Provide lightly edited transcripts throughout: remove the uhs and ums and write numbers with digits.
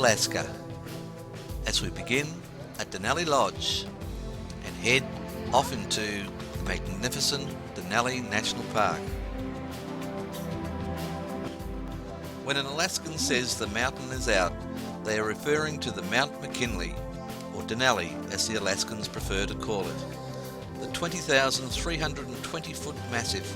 Alaska, as we begin at Denail Lodge and head off into the magnificent Denail National Park. When an Alaskan says the mountain is out, they are referring to the Mount McKinley, or Denali as the Alaskans prefer to call it. The 20,320-foot massif,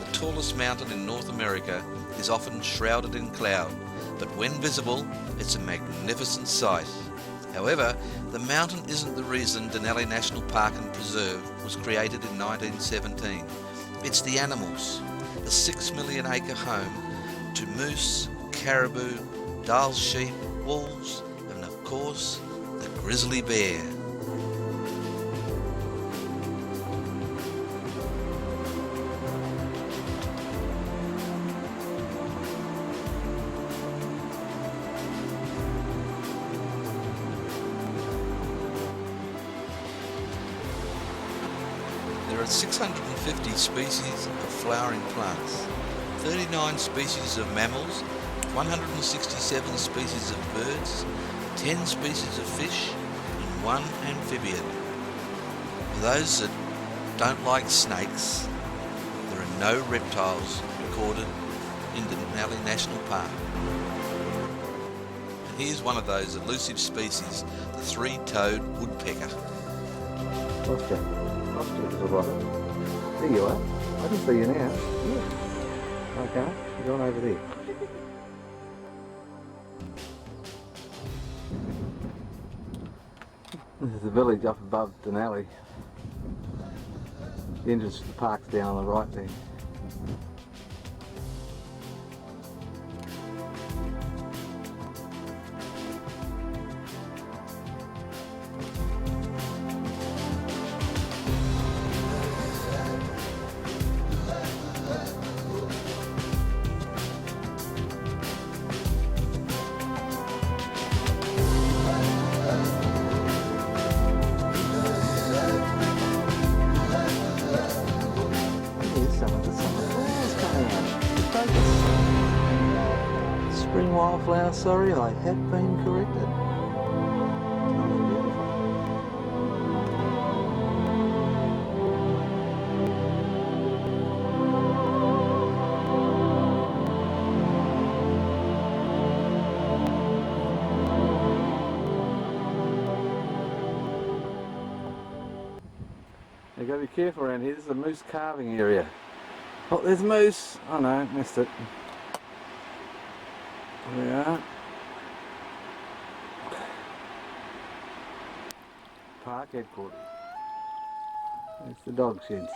the tallest mountain in North America, is often shrouded in cloud, but when visible, it's a magnificent sight. However, the mountain isn't the reason Denail National Park and Preserve was created in 1917. It's the animals, a 6 million acre home to moose, caribou, Dall sheep, wolves, and of course, the grizzly bear. There are 650 species of flowering plants, 39 species of mammals, 167 species of birds, 10 species of fish, and 1 amphibian. For those that don't like snakes, there are no reptiles recorded in Denail National Park. And here's one of those elusive species, the three-toed woodpecker. Lost you, little brother. There you are. I can see you now. Yeah. Okay, you're on over there. This is the village up above Denail. The entrance to the park's down on the right there. Spring wildflower, sorry, I have been corrected. You've got to be careful around here, this is a moose calving area. Oh, there's moose! Oh no, missed it. There we are. Park headquarters. It's the dog sheds.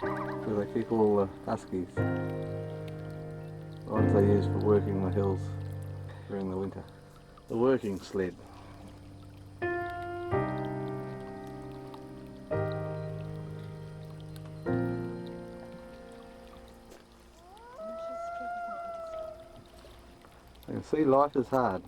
Where they keep all the huskies. The ones they use for working the hills during the winter. The working sled. You can see life is hard.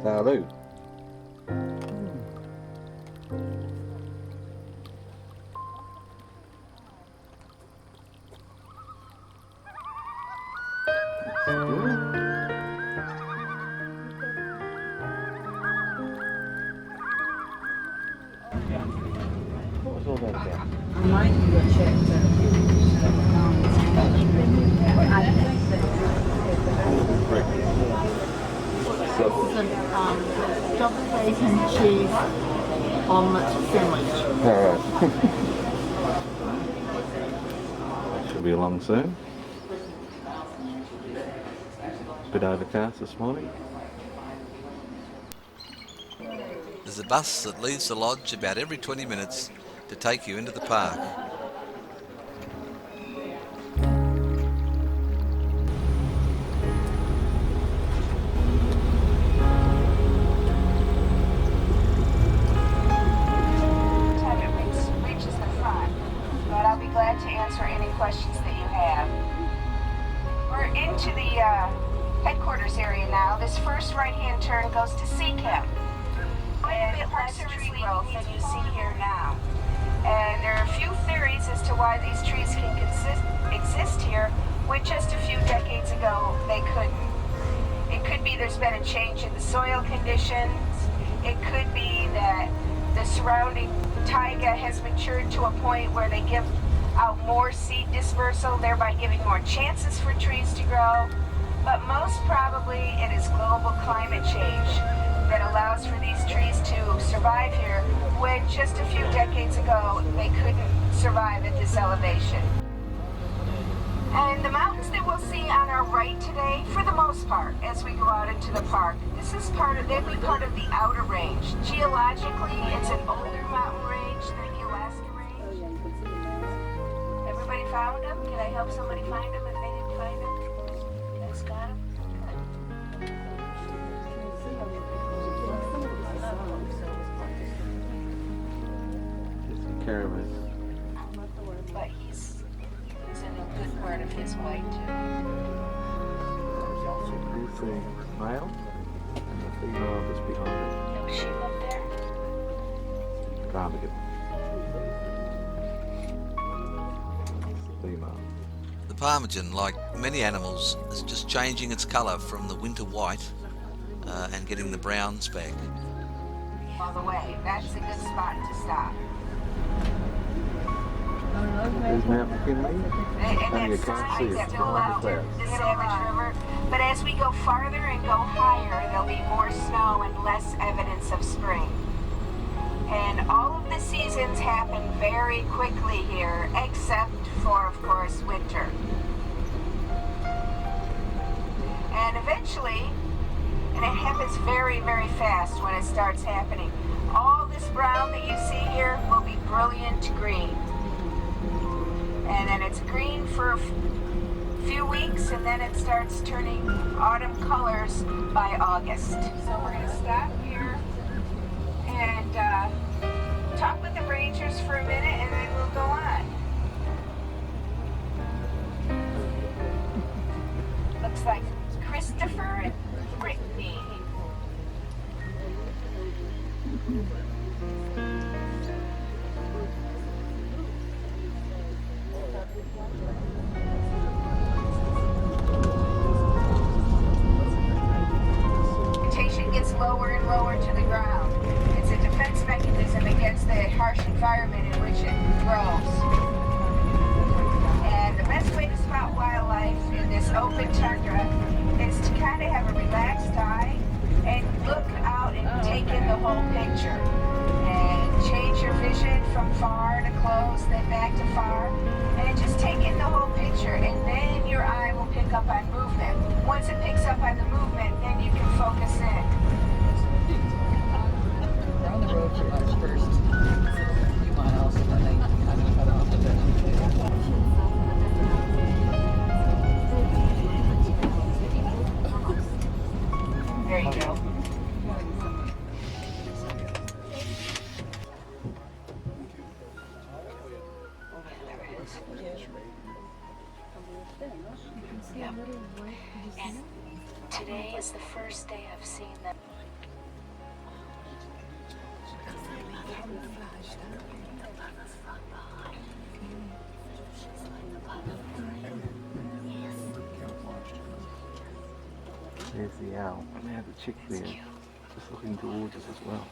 Salut. What was all that about? I might do a check double bacon cheese omelette sandwich. Alright. Should be along soon. Bit overcast this morning. There's a bus that leaves the lodge about every 20 minutes to take you into the park. Reaches the front, but I'll be glad to answer any questions that you have. We're into the headquarters area now. This first right-hand turn goes to Sea Camp. And it less tree growth than you see here now. And there are a few theories as to why these trees can exist here, when just a few decades ago they couldn't. It could be there's been a change in the soil conditions. It could be that the surrounding taiga has matured to a point where they give out more seed dispersal, thereby giving more chances for trees to grow. But most probably it is global climate change that allows for these trees to survive here when just a few decades ago they couldn't survive at this elevation. And the mountains that we'll see on our right today, for the most part, as we go out into the park, they'll be part of the outer range. Geologically, it's an older mountain range than the Alaska range. Everybody found them? Can I help somebody find them if they didn't find them? You guys got them? Caravans. But he's in a good part of his way too. Here's the male and the female just behind it. No sheep up there? Ptarmigan. Female. The ptarmigan, like many animals, is just changing its colour from the winter white and getting the browns back. All the way. That's a good spot to stop. There's Mount McKinley. And you that's can't see it that go behind out the to clouds. the Savage River. But as we go farther and go higher, there'll be more snow and less evidence of spring. And all of the seasons happen very quickly here, except for, of course, winter. And eventually, and it happens very, very fast when it starts happening, all this brown that you see here will be brilliant green. And then it's green for a few weeks, and then it starts turning autumn colors by August. So we're going to stop here and talk with the rangers for a minute, and then we'll go on. Looks like Christopher and Brittany. Vegetation gets lower and lower to the ground. It's a defense mechanism against the harsh environment in which it grows. And the best way to spot wildlife in this open tundra is to kind of have a relaxed eye and look out and take in the whole picture. And change your vision from far to close, then back to far. And just take in the whole picture, and then your eye will pick up on movement. Once it picks up on the movement, then you can focus in. We're on the road for about the first few miles, and then they kind of cut off the There you go. Yep. And today is the first day I've seen them. There's the owl. And there's the chick there, just looking towards us as well.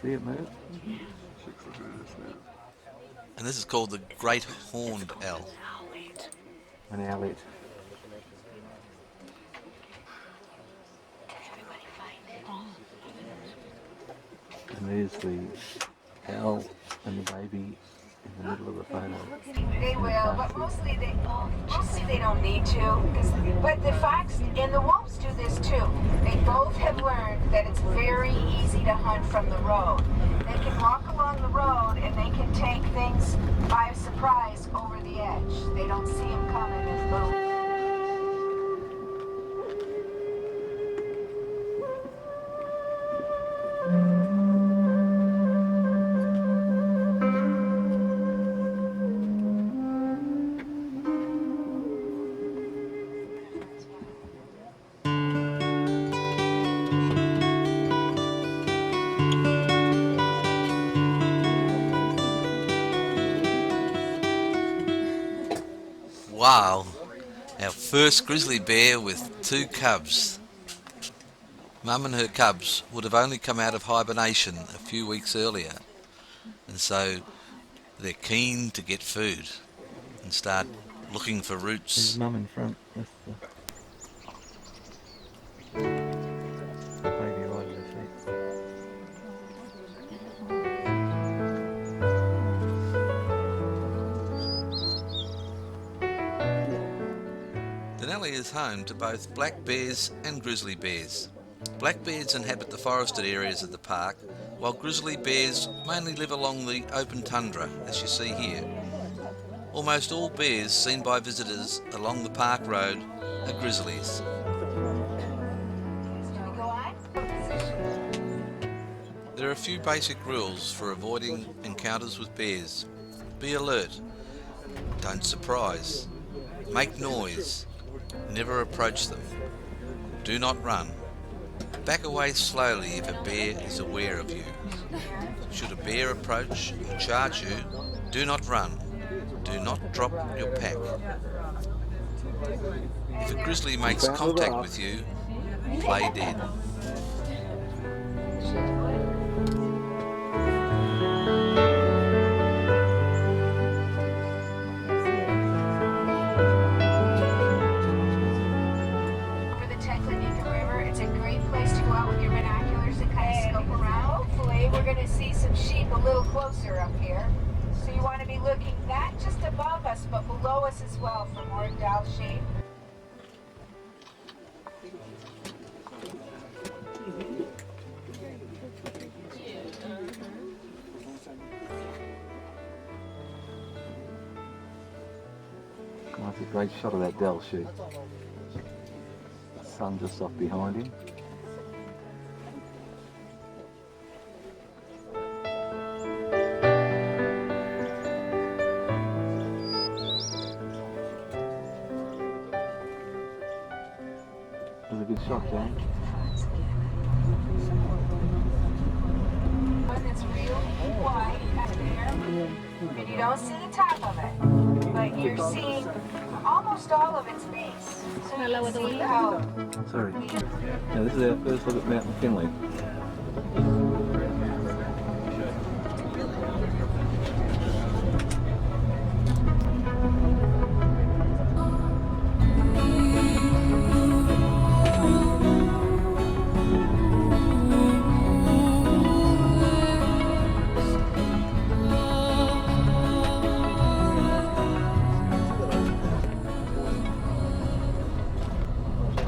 See it move? Chick's looking at us now. And this is called the great horned owl. An owlet. Did everybody find it? And there's the owl and the baby in the middle of the photo. They will, but mostly they don't need to. But the fox and the wolves do this too. They both have learned that it's very easy to hunt from the road. They can walk along the road and they can take things by surprise over the edge. They don't see them coming as little. Wow, our first grizzly bear with 2 cubs. Mum and her cubs would have only come out of hibernation a few weeks earlier, and so they're keen to get food and start looking for There's roots. Mum in front. That's the baby right at the feet. Denail is home to both black bears and grizzly bears. Black bears inhabit the forested areas of the park, while grizzly bears mainly live along the open tundra, as you see here. Almost all bears seen by visitors along the park road are grizzlies. There are a few basic rules for avoiding encounters with bears. Be alert, don't surprise, make noise, never approach them, do not run. Back away slowly if a bear is aware of you. Should a bear approach or charge you, do not run. Do not drop your pack. If a grizzly makes contact with you, play dead. We're going to see some sheep a little closer up here. So you want to be looking not just above us, but below us as well for more Denail sheep. Oh, that's a great shot of that Denail shoot. Sun just off behind him. That was a good shot, Jane. One that's real wide up there, and you don't see the top of it, but you're seeing almost all of its base. So you can see how. Sorry. Now this is our first look at Mount McKinley.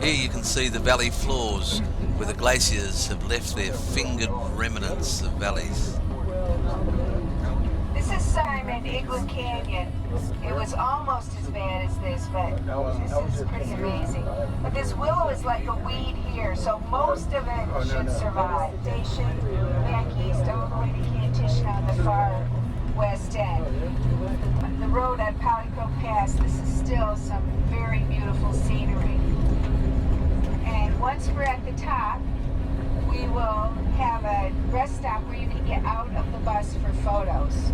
Here you can see the valley floors where the glaciers have left their fingered remnants of valleys. This is Simon Igloo Canyon. It was almost as bad as this, but this is pretty amazing. But this willow is like a weed here, so most of it should survive. Station back east all the way to Cantition on the far west end. The road at Polycrow Pass, this is still some very beautiful scenery. And once we're at the top, we will have a rest stop where you can get out of the bus for photos.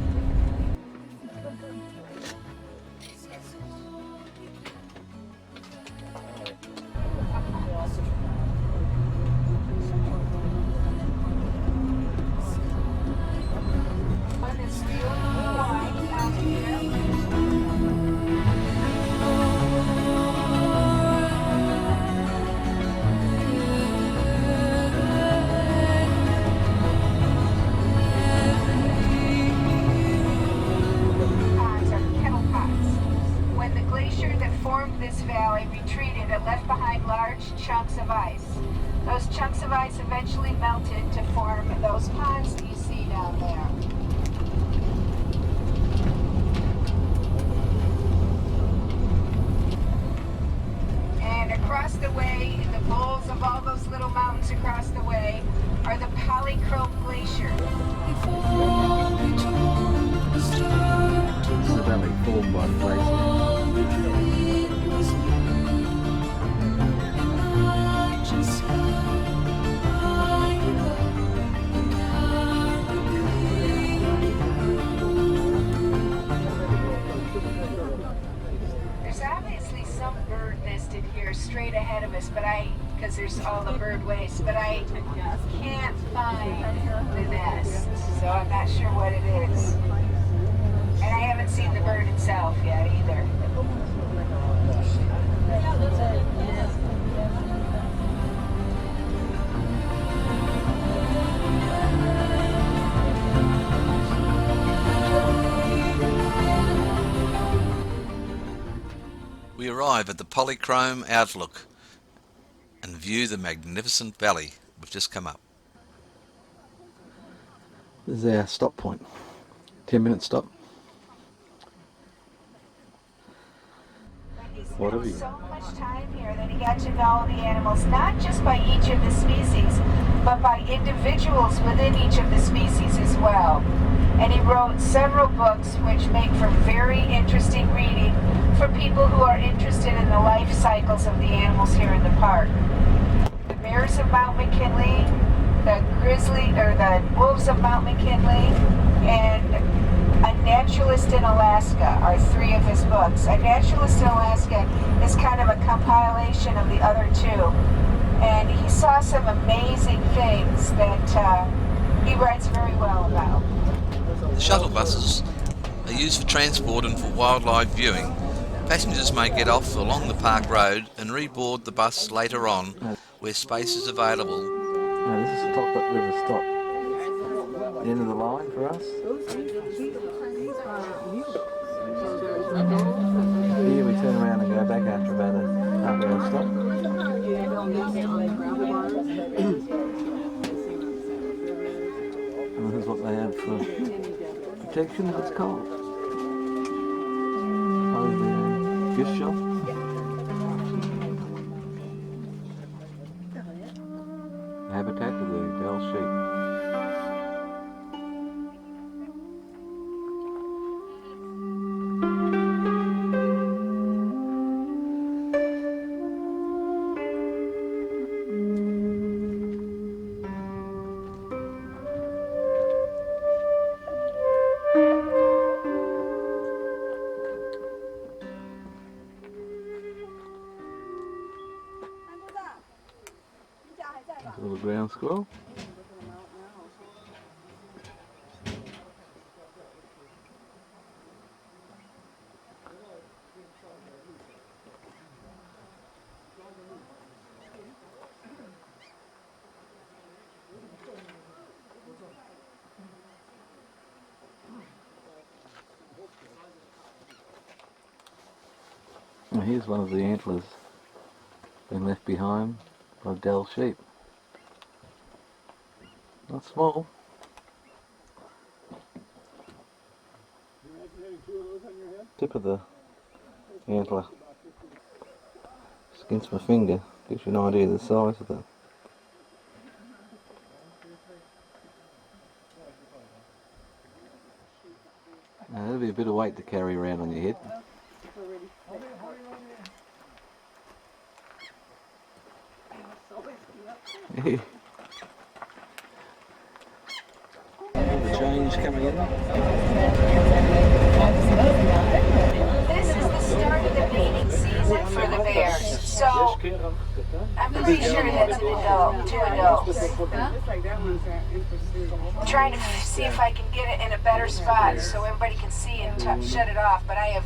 One is really wide out here. This valley retreated and left behind large chunks of ice. Those chunks of ice eventually melted to form those ponds that you see down there. And across the way, in the bowls of all those little mountains across the way, are the Polycrow Glacier. This is the valley formed by the glacier. There's because there's all the bird waste, but I can't find the nest, so I'm not sure what it is. And I haven't seen the bird itself yet either. We arrive at the Polychrome Outlook and view the magnificent valley we've just come up. This is our stop point. 10-minute stop. What have you? So much time here that he got to know the animals, not just by each of the species, but by individuals within each of the species as well. And he wrote several books which make for very interesting reading for people who are interested in the life cycles of the animals here in the park. The bears of Mount McKinley, the wolves of Mount McKinley, and A Naturalist in Alaska are three of his books. A Naturalist in Alaska is kind of a compilation of the other two. And he saw some amazing things that he writes very well about. The shuttle buses are used for transport and for wildlife viewing. Passengers may get off along the park road and reboard the bus later on where space is available. No, this is stop at River Stop. The end of the line for us. Here we turn around and go back after about a half-hour stop. And this is what they have for protection if it's cold. Supposedly a gift shop. Habitat of the Denail sheep. A little ground squirrel. Well, here's one of the antlers been left behind by Denail sheep. Not small. Tip of the antler. Just against my finger gives you an idea of the size of that. Now that'll be a bit of weight to carry around on your head. The change coming in. This is the start of the mating season for the bears, so I'm pretty sure that's two adults. I'm trying to see if I can get it in a better spot so everybody can see and shut it off, but I have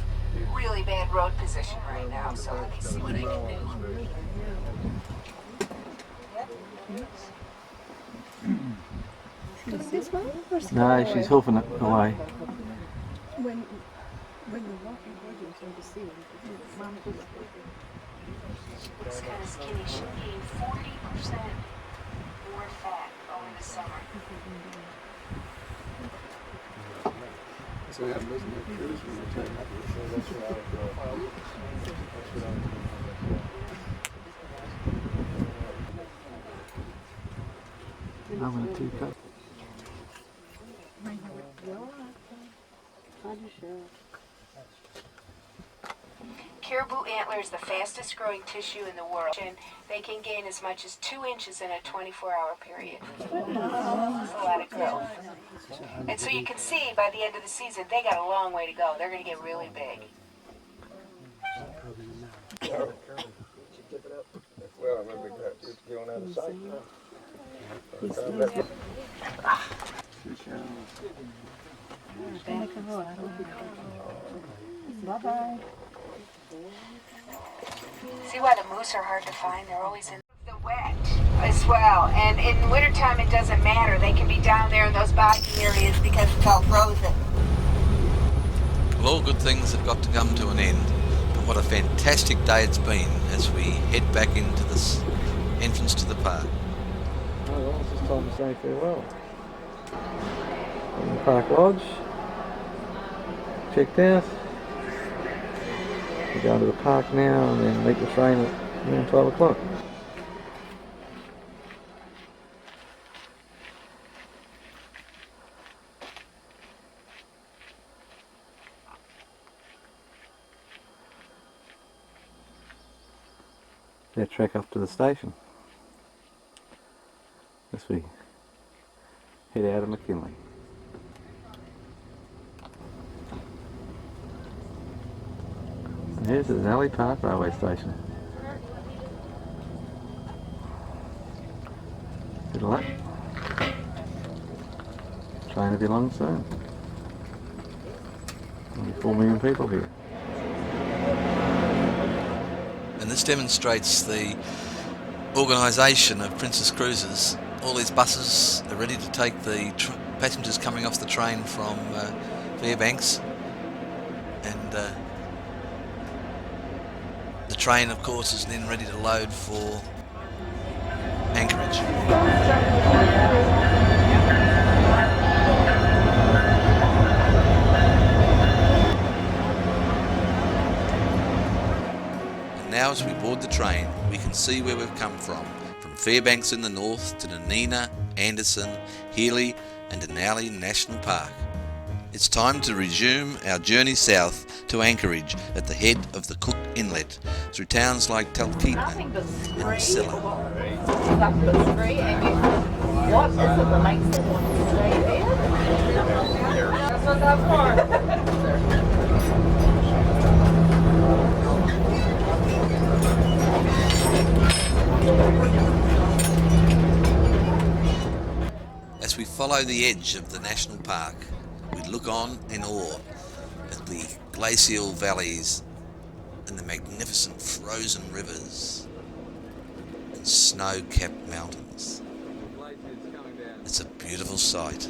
really bad road position right now, so let me see what I can do. No, she's hoofing it away. When the walking horses are to see it, Looks kind of skinny. She'll gain 40% more fat over the summer. So yeah, doesn't it cruise when they turn up? I'm in a teacup. Caribou antler is the fastest growing tissue in the world, and they can gain as much as 2 inches in a 24-hour period. That's a lot of growth. And so you can see by the end of the season, they got a long way to go. They're going to get really big. Well, maybe it's going out of sight. Bye-bye. See why the moose are hard to find? They're always in the wet as well. And in wintertime, it doesn't matter. They can be down there in those boggy areas because it's all frozen. Well, all good things have got to come to an end. And what a fantastic day it's been as we head back into this entrance to the park. Oh well, it's just time to say farewell. In the Park Lodge, checked out. We're going to the park now and then meet the train at around 12 o'clock. Our trek up to the station as we head out of McKinley. And here's the Denail Park railway station. Good luck. Train will be along soon. Only 4 million people here. And this demonstrates the organisation of Princess Cruises. All these buses are ready to take the passengers coming off the train from Fairbanks, and the train, of course, is then ready to load for Anchorage. Now as we board the train, we can see where we've come from Fairbanks in the north to Nanina, Anderson, Healy and Denail National Park. It's time to resume our journey south to Anchorage at the head of the Cook Inlet, through towns like Talkeetna and Silla. What is it that makes them want to stay there? That's what that's for. As we follow the edge of the national park, we look on in awe at the glacial valleys and the magnificent frozen rivers and snow-capped mountains. It's a beautiful sight.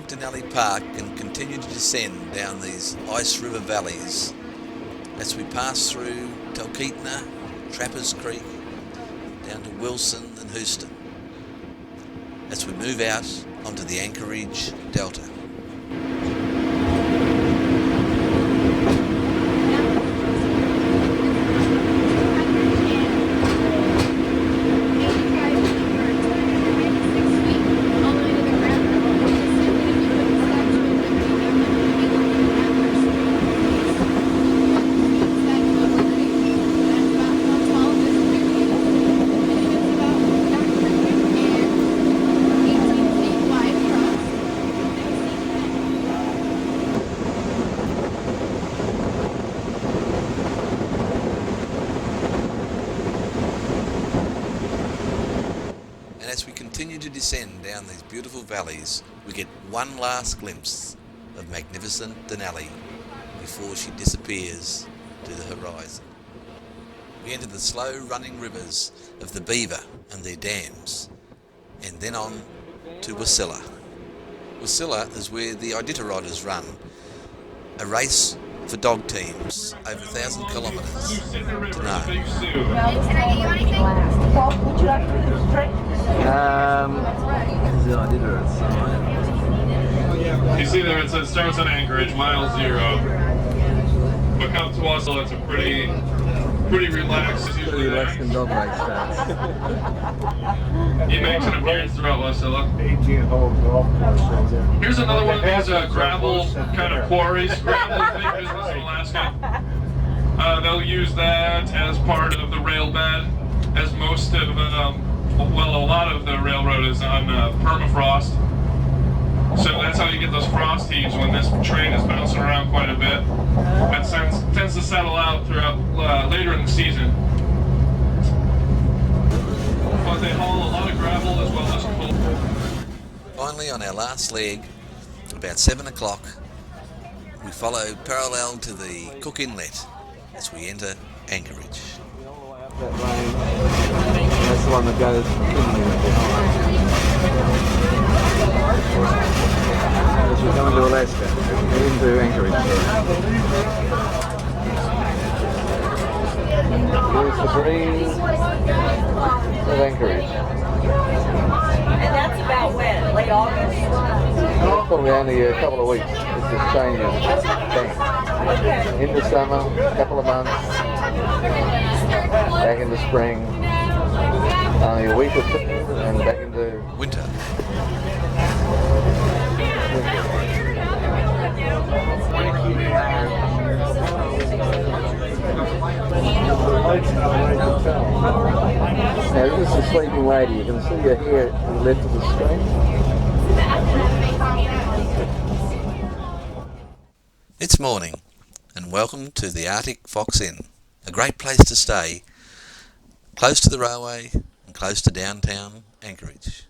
Denail Park and continue to descend down these ice river valleys as we pass through Talkeetna, Trappers Creek, down to Wilson and Houston, as we move out onto the Anchorage Delta. to descend down these beautiful valleys, we get one last glimpse of magnificent Denail before she disappears to the horizon. We enter the slow-running rivers of the Beaver and their dams, and then on to Wasilla. Wasilla is where the Iditarodders run, a race for dog teams over 1,000 kilometres to know. This is Iditarod sign. You see there it says starts on Anchorage, mile 0. But come to Wasilla, it's a pretty relaxed. It's usually Relaxing dog race starts. He makes an appearance throughout Wasilla. 18-hole golf course. Here's another one of these gravel kind of quarries. Gravel is big business in Alaska. They'll use that as part of the rail bed, as most of, a lot of the railroad is on permafrost. So that's how you get those frost heaves when this train is bouncing around quite a bit. That tends to settle out throughout later in the season. But they haul a lot of gravel as well as coal. Finally, on our last leg, about 7 o'clock, we follow parallel to the Cook Inlet as we enter Anchorage. That lane, that's the one that goes inland behind. As we're coming to Alaska, we're into Anchorage. Here's the breeze of Anchorage. And that's about when? Late August? Probably only a couple of weeks. It just changes. Into summer, a couple of months, back into spring, only a week or two, and back into Winter. Now this is the sleeping lady. You can see her here to the left of the screen. It's morning, and welcome to the Arctic Fox Inn, a great place to stay, close to the railway and close to downtown Anchorage.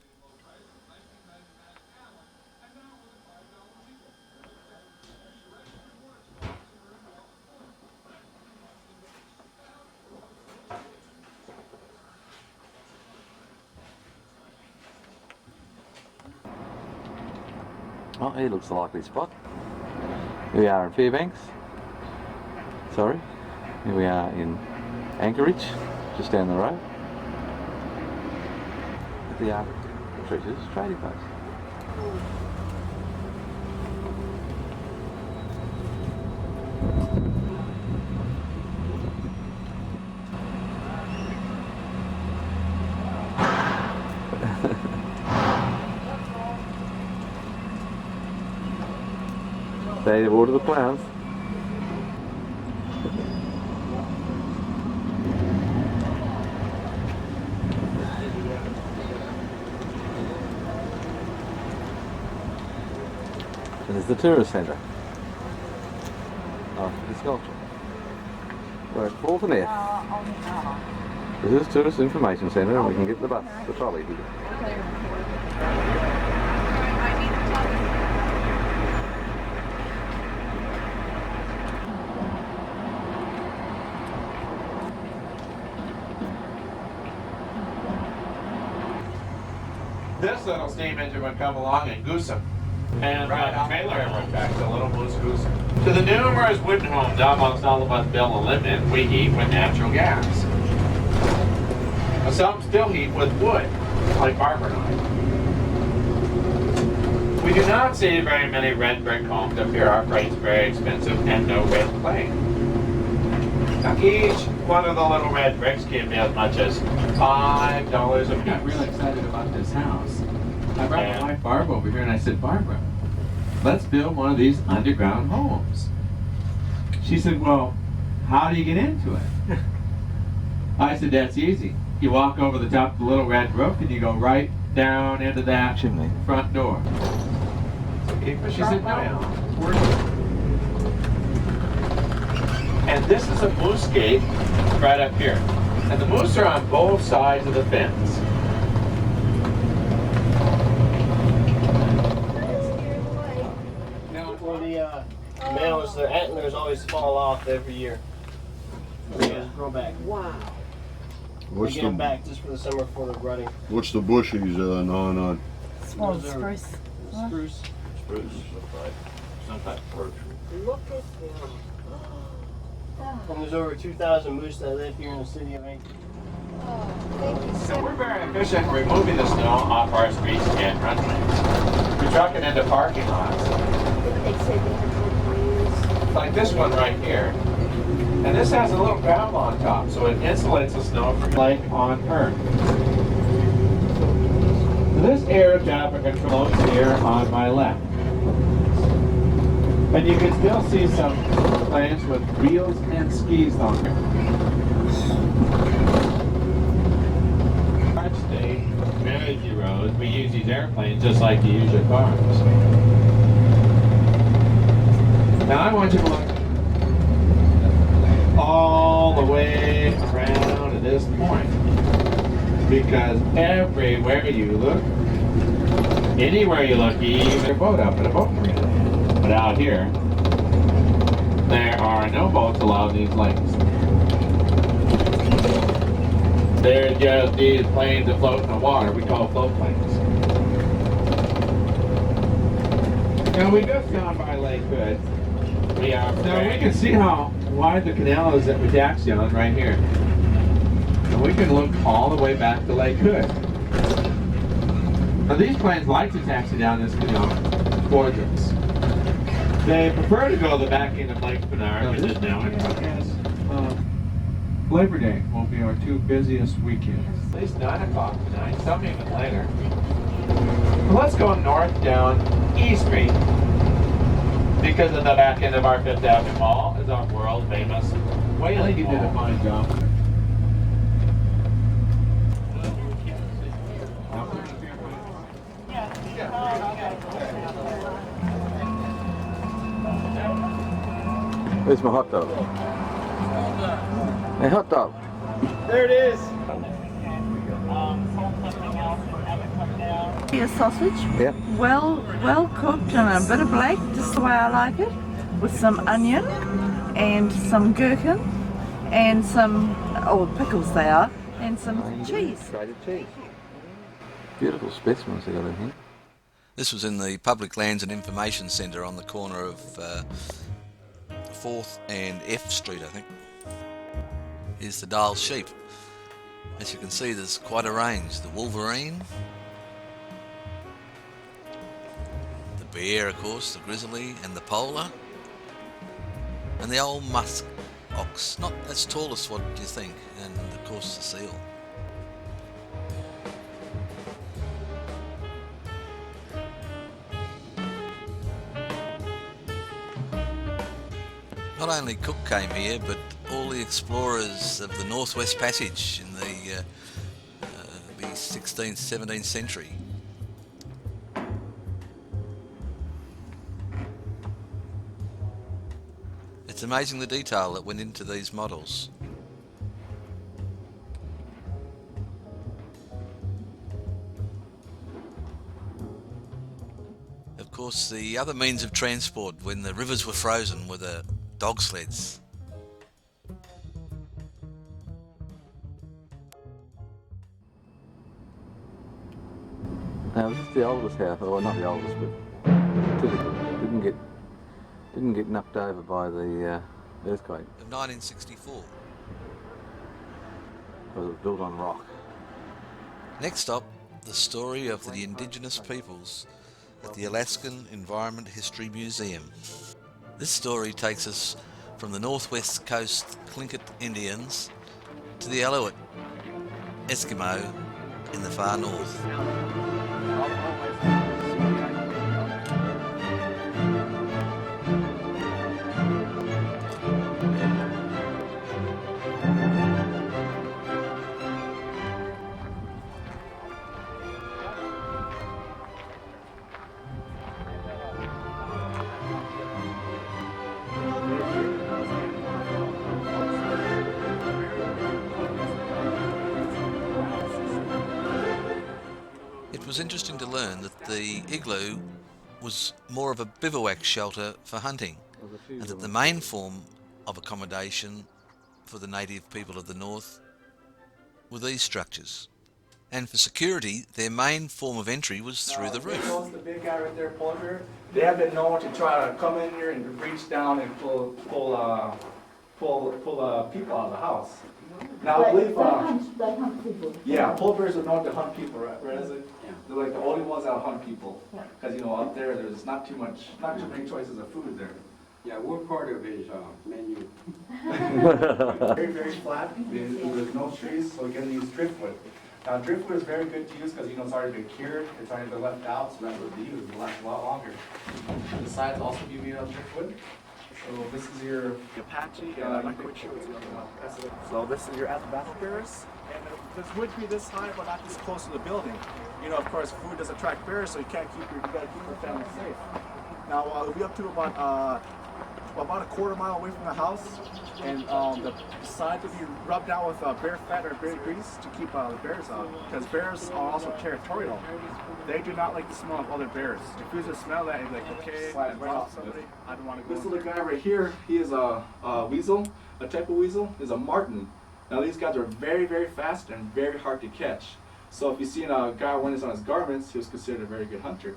Oh, here looks a likely spot. Here we are in Fairbanks. Sorry. Here we are in Anchorage, just down the road. At the Arctic Treasures Trading Post. They water the plants. And there's the tourist centre. Oh, the sculpture. We're at Fulton F. This is Tourist Information Centre, and we can get the bus, the trolley here. This little steam engine would come along and goose them. And the trailer would back the little moose goose. To the numerous wooden homes almost all of us build a live in, we heat with natural gas. Some still heat with wood, like Barbara and I. We do not see very many red brick homes up here. Our price is very expensive and no red clay. Now each one of the little red bricks can be as much as $5 a piece. I got really excited about this house. I brought my wife Barbara over here and I said, Barbara, let's build one of these underground homes. She said, well, how do you get into it? I said, that's easy. You walk over the top of the little red roof and you go right down into that Chimney. front door. She said, no. And this is a moose gate right up here. And the moose are on both sides of the fence. for the males. Their antlers always fall off every year. They just grow back. Wow. We get them back just for the summer for the rutting. What's the bush he's gnawing on? Small spruce. Spruce. Spruce, some type of birch. Look at them. And there's over 2,000 moose that live here in the city of Anchorage. So we're very efficient in removing the snow off our streets and runways. We truck it into parking lots, They said they had for years. like this one right here. And this has a little gravel on top, so it insulates the snow from like on Earth. This air traffic flows here on my left. And you can still see some planes with wheels and skis on them. Our state, manage your roads, we use these airplanes just like you use your cars. Now I want you to look all the way around to this point. Because everywhere you look, anywhere you look, you even a boat up at a boat marina. But out here, there are no boats allowed in these lakes. They're just these planes that float in the water. We call float planes. Now we just gone by Lake Hood. Now we can see how wide the canal is that we taxi on right here. And we can look all the way back to Lake Hood. Now these planes like to taxi down this canal towards us. They prefer to go to the back end of Lake Bernard, which is now in progress. Labor Day will be our two busiest weekends. At least 9 o'clock tonight, some even later. Well, let's go north down E Street. Because at the back end of our Fifth Avenue Mall is our world famous whaling. He did a fine job. Where's my hot dog? Hey, hot dog. There it is. A sausage, Yep. well cooked and a bit of black, just the way I like it, with some onion and some gherkin and some, pickles they are, and some cheese. Grated cheese. Beautiful specimens they got in here. This was in the Public Lands and Information Centre on the corner of 4th and F Street, I think. Here's the Denail sheep. As you can see, there's quite a range. The Wolverine, the bear, of course, the grizzly, and the polar, and the old musk ox. Not as tall as what you think, and of course the seal. Not only Cook came here, but all the explorers of the Northwest Passage in the 16th, 17th century. It's amazing the detail that went into these models. Of course, the other means of transport when the rivers were frozen were the dog sleds. Now, this is the oldest house, well, not the oldest, but typical. Didn't get knocked over by the earthquake. Of 1964. Because it was built on rock. Next up, the story of the indigenous peoples at the Alaskan Environment History Museum. This story takes us from the northwest coast Tlingit Indians to the Aleut Eskimo in the far north. It was interesting to learn that the igloo was more of a bivouac shelter for hunting, and that the main form of accommodation for the native people of the north were these structures. And for security, their main form of entry was through the roof. The big guy right there, Polar, they have been known to try to come in here and reach down and pull people out of the house. Now, I believe, They hunt people. yeah, polar bears are known to hunt people, right? Is it? Yeah. They're like the only ones that hunt people. Because, you know, up there, there's not too many choices of food there. Yeah, what part of his menu? Very, very flat. There's no trees, so again, use driftwood. Now, driftwood is very good to use because, you know, it's already been cured, it's already been left out, so that would be used. It lasts a lot longer. The sides also be made of driftwood. So this is your Apache. So this is your Athabasca bears. And this would be this high, but not this close to the building. You know, of course, food does attract bears, so you gotta keep your family safe. Now, we'll be up to about a quarter mile away from the house, and the sides will be rubbed out with bear fat or bear grease to keep the bears out, because bears are also territorial. They do not like the smell of other bears. If you just smell that, you're like, okay, right off somebody, I don't want to go. This little guy right here, he is a weasel, a type of weasel, is a marten. Now these guys are very, very fast and very hard to catch. So if you see a guy wearing this on his garments, he was considered a very good hunter.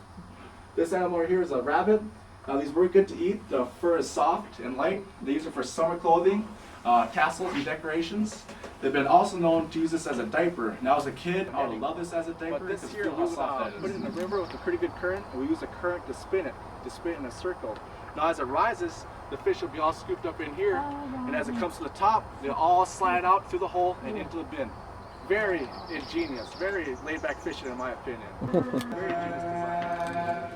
This animal right here is a rabbit. Now these were good to eat. The fur is soft and light. They use it for summer clothing, tassels and decorations. They've been also known to use this as a diaper. Now as a kid, I would love this as a diaper. But this here, we would put it in the river with a pretty good current, and we use the current to spin it in a circle. Now as it rises, the fish will be all scooped up in here, and as it comes to the top, they'll all slide out through the hole and into the bin. Very ingenious, very laid-back fishing in my opinion. Very ingenious design.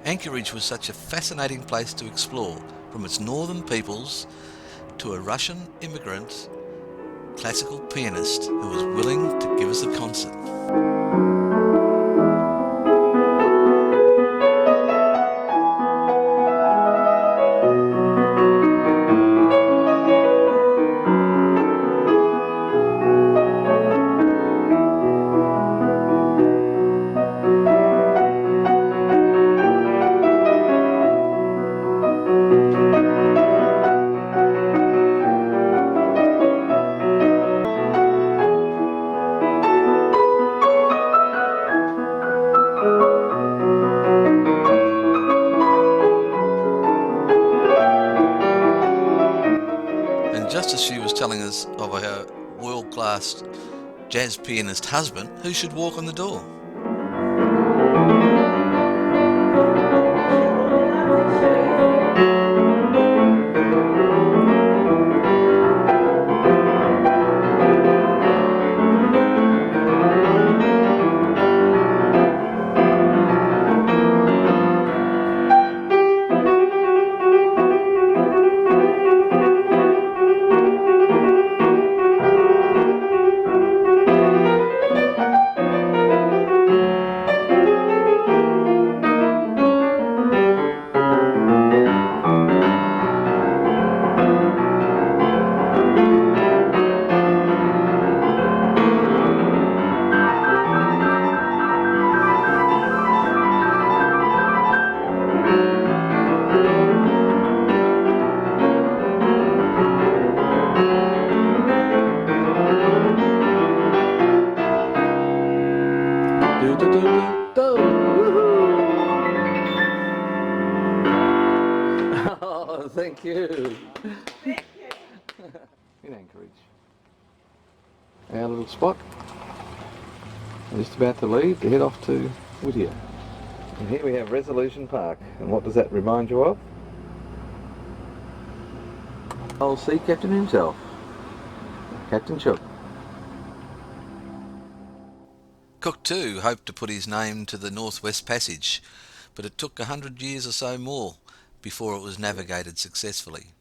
Anchorage was such a fascinating place to explore, from its northern peoples to a Russian immigrant classical pianist who was willing to give us a concert. Just as she was telling us of her world-class jazz pianist husband who should walk on the door. Oh, thank you. In Anchorage. Our little spot. I'm just about to leave to head off to Whittier. And here we have Resolution Park. And what does that remind you of? Old sea captain himself, Captain Shook. Cook too hoped to put his name to the Northwest Passage, but it took 100 years or so more before it was navigated successfully.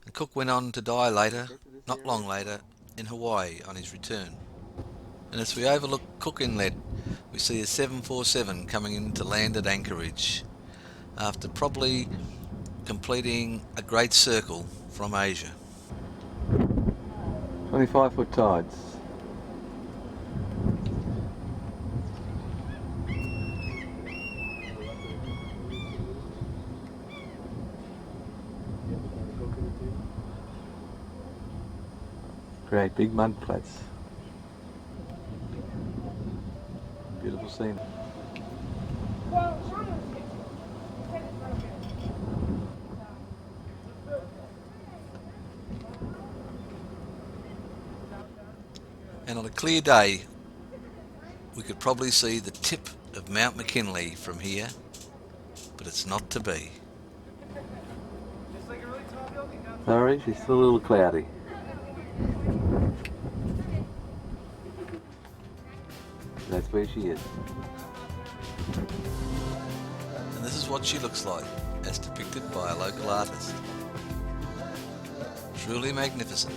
And Cook went on to die later, not long later, in Hawaii on his return. And as we overlook Cook Inlet, we see a 747 coming in to land at Anchorage, after probably completing a great circle from Asia. 25-foot tides. Create big mud flats. Beautiful scene. And on a clear day, we could probably see the tip of Mount McKinley from here, but it's not to be. Sorry, she's still a little cloudy. That's where she is. And this is what she looks like, as depicted by a local artist. Truly magnificent.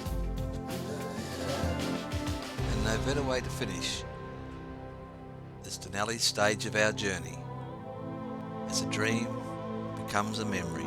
And no better way to finish this Denail stage of our journey, as a dream becomes a memory.